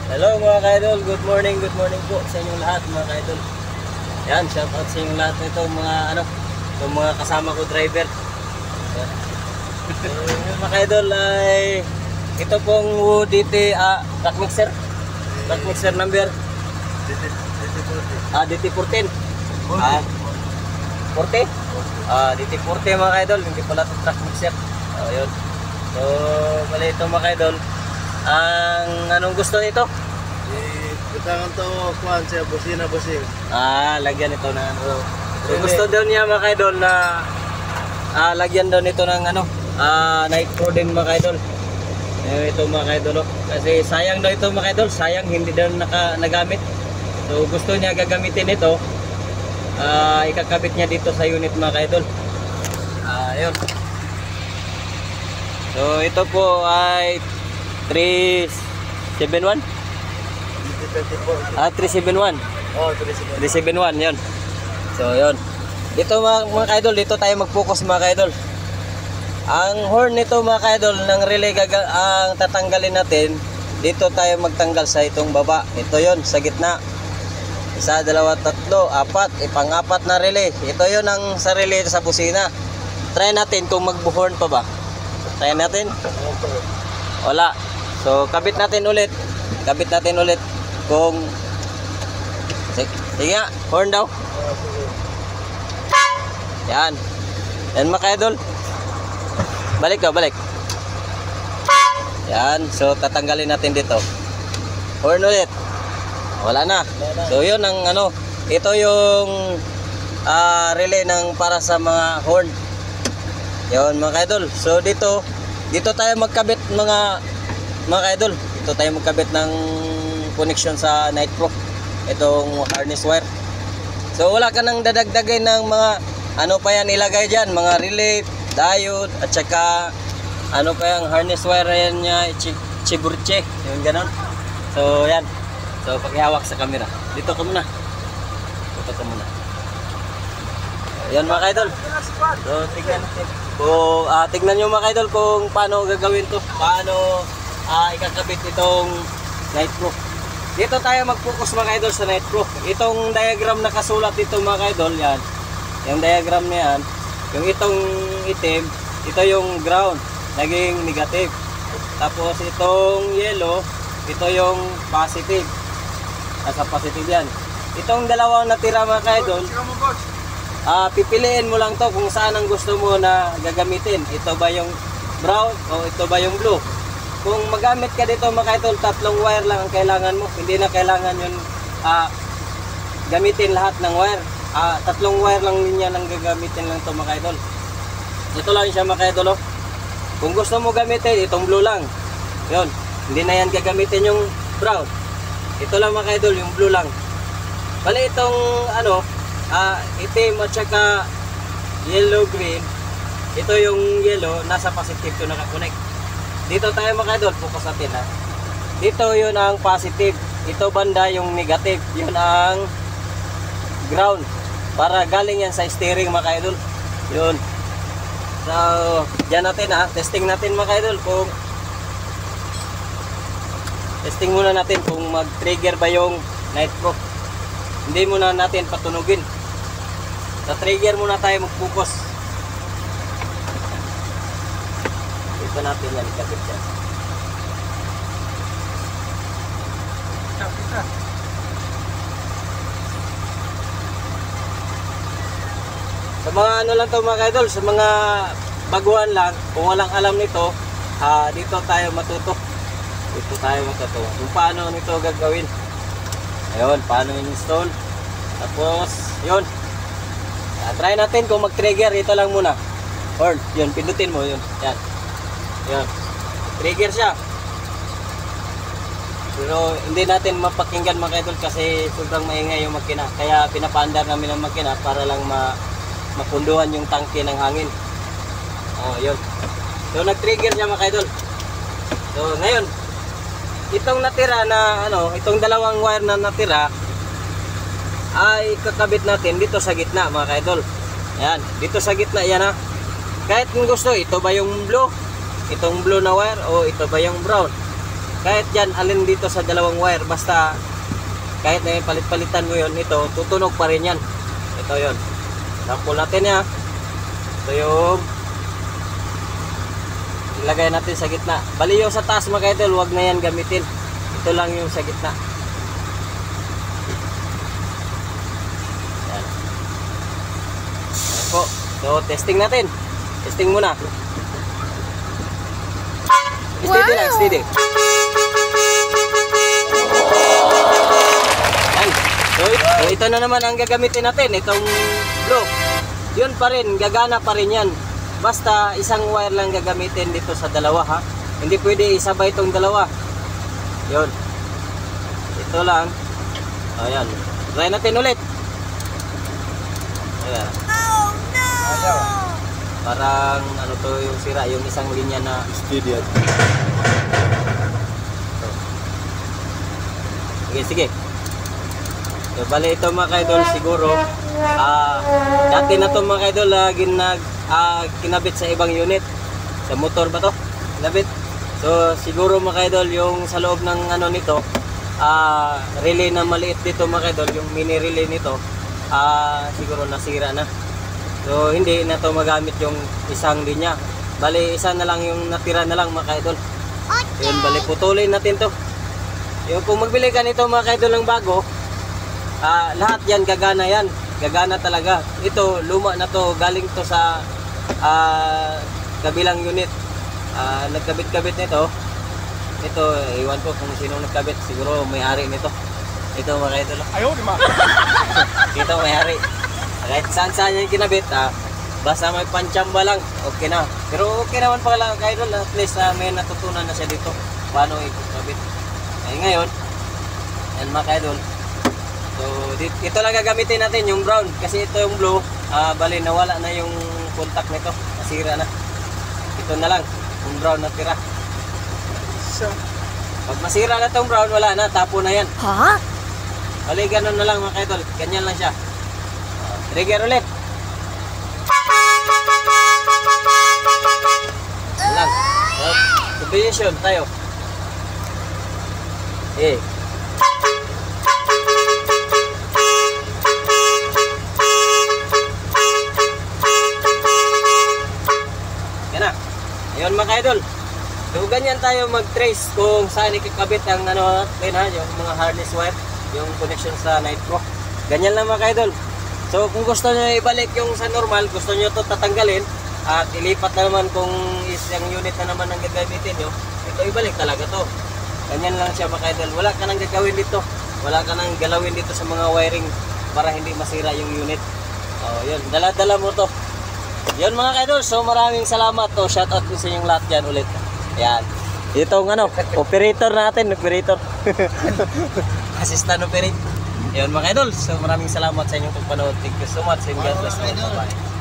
Hello mga ka-idol, good morning po sa inyong lahat mga ka-idol. Yan, shout out sa inyong lahat nito mga itong mga kasama ko driver. So, mga ka-idol ay ito pong DT truck mixer number DT14. 40? DT40 mga ka-idol, hindi pala ito truck mixer. Yun. So, bali ito mga ka-idol. Ang anong gusto nito? Katangan to kuan siya busina busing. Lagyan ito ng ano. So, gusto daw niya mga ka-idol na lagyan daw nito ng night pro din mga ka-idol. Ito mga ka-idol. Kasi sayang daw ito mga ka-idol, sayang hindi daw nagamit. So gusto niya gagamitin ito. Ikakabit niya dito sa unit mga ka-idol. Ayun. So ito po ay 371. 371. Oh, 371 yun. So yun. Dito mga ka-idol, dito tayo mag-focus mga ka-idol. Ang horn nito mga ka-idol ng relay ang tatanggalin natin. Dito tayo magtanggal sa itong baba. Ito yon sa gitna. 1, 2, 3, 4. Pang-apat na relay. Ito yon ang sa relay sa busina. Try natin kung mag-horn pa ba. Try natin. Wala. So kabit natin ulit. Kung sige nga, horn daw. Yan. Yan mga ka-idol. Balik. Yan. So tatanggalin natin dito. Horn ulit. Wala na. So yun ang ito yung relay ng para sa mga horn. Yun mga ka-idol. So dito tayo magkabit mga ka-idol. Dito tayo magkabit ng connection sa Night Pro. Itong harness wire. So wala ka nang dadagdagay ng mga pa yan ilagay dyan, mga relay, diode, at saka pa yung harness wire yan niya, chiburche, yung ganon. So yan. So pakihawak sa camera. Dito ka muna. Yan mga ka-idol. So tignan natin. Tignan nyo mga ka-idol kung paano gagawin to. Paano ikakabit itong Night Pro. Dito tayo mag-focus mga ka-idol sa Night Pro. Itong diagram na kasulat dito mga ka-idol, yan. Yung diagram na yan. Yung itong itim, ito yung ground, naging negative. Tapos itong yellow, ito yung positive. Nasa positive yan. Itong dalawang natira mga ka-idol, pipiliin mo lang to kung saan ang gusto mo na gagamitin. Ito ba yung brown o ito ba yung blue? Kung magamit ka dito mga ka-idol, 3 wire lang ang kailangan mo. Hindi na kailangan yun gamitin lahat ng wire. 3 wire lang niya nang gagamitin lang to mga ka-idol. Ito lang siya mga ka-idol. Kung gusto mo gamitin, itong blue lang. Yun. Hindi na yan gagamitin yung brown. Ito lang mga ka-idol, yung blue lang. Bali itong itim at saka yellow green. Ito yung yellow, nasa positive to nakakonect. Dito tayo mga ka-idol, focus natin ha. Dito yun ang positive. Ito banda yung negative. Yun ang ground. Para galing yan sa steering mga ka-idol. Yun. So, dyan natin ha. Testing natin mga ka-idol kung testing muna natin kung mag-trigger ba yung Night Pro. Hindi muna natin patunugin. Sa trigger muna tayo mag-focus. Ito natin yan. Ikabit yan. Sa mga lang to mga ka-idol, sa mga baguhan lang, kung walang alam nito, dito tayo matuto. Kung paano nito gagawin. Ayun, paano install. Tapos, yun. Try natin kung mag-trigger. Ito lang muna. Horn, yun, pindutin mo, yun. Yan. Yan. Trigger siya. Pero hindi natin mapakinggan mga ka-idol kasi sobrang maingay yung makina. Kaya pinapaandar namin ang makina para lang mapunduhan yung tangke ng hangin. Yun. So nag-trigger siya mga ka-idol. So ngayon, itong natira na itong dalawang wire na natira ay kakabit natin dito sa gitna mga ka-idol. Ayan, dito sa gitna yan ha. Kahit kung gusto, ito ba yung blue? Itong blue na wire o ito ba yung brown? kahit dyan, alin dito sa dalawang wire, basta kahit na palit-palitan mo yun, ito, tutunog pa rin yan. Ito yun. Sample natin ya. Ito yung ilagay natin sa gitna. Bali yung sa taas mga idol, wag na yan gamitin. Ito lang yung sa gitna. Yan. Yan po. So, testing natin. Testing muna. Steady lang, steady. Yan. So, ito na naman ang gagamitin natin. Itong blue. Yun pa rin, gagana pa rin yan. Basta isang wire lang gagamitin dito sa dalawa ha. Hindi pwede isabay itong dalawa. Yun. Ito lang. Ayan. Try natin ulit. Ayan. Parang ano to yung sira, yung isang linya na Steady at. sige, sige. So, bali ito mga kaidol siguro dati na to mga kaidol kinabit sa ibang unit. Sa motor ba to? Kinabit. So siguro mga kaidol yung sa loob ng ano nito relay na maliit dito mga kaidol, yung mini relay nito siguro nasira na. So hindi na to magamit yung isang linya. Bali isa na lang yung natira na lang mga kaidol. Yun, bali putulin natin to. Yung kung magbili ka nito mga kaidol ng bago, lahat yan gagana yan. Gagana talaga. Ito luma na to, galing to sa kabilang unit. Nagkabit-kabit nito. Ito, iwan ko kung sino nagkabit. Siguro may-ari nito. Ito mga kaidol. Ayaw, di ma. Ito may-ari. Kahit saan yung kinabit, basta may panchamba lang, okay na. Pero okay naman pala kaidol, at least may natutunan na siya dito. Paano ikabit. Ay ngayon, yan mga kaidol. So, ito lang gagamitin natin, yung brown. Kasi ito yung blue, bali nawala na yung contact nito. Nasira na. Ito na lang, yung brown na tira. So, pag masira na itong brown, wala na, tapo na yan. Ha? Bali, ganun na lang mga kaidol. Ganyan lang siya. Trigger ulit. Yan lang. Combination tayo. Eh. Yan na. Ayun mga kaidol. So ganyan tayo mag-trace kung saan ikakabit ang ano natin ha, yung mga harness wire, yung connection sa Nitro. Ganyan lang mga kaidol. So kung gusto nyo ibalik yung sa normal, gusto nyo to tatanggalin at ilipat na naman kung isang unit na naman ang gagamitin nyo, ito ibalik talaga to. Ganyan lang siya mga kaidol. Wala ka nang gagawin dito. Wala ka nang galawin dito sa mga wiring para hindi masira yung unit. Oh, yun. Dala-dala mo to. Yun mga kaidol. So maraming salamat to. Shout out sa inyong lahat dyan ulit. Ayan. Itong ano, operator natin, operator. Assistant operator. Ayun mga idol, so maraming salamat sa inyong pagpanood. Thank you so much and God bless you. Bye-bye.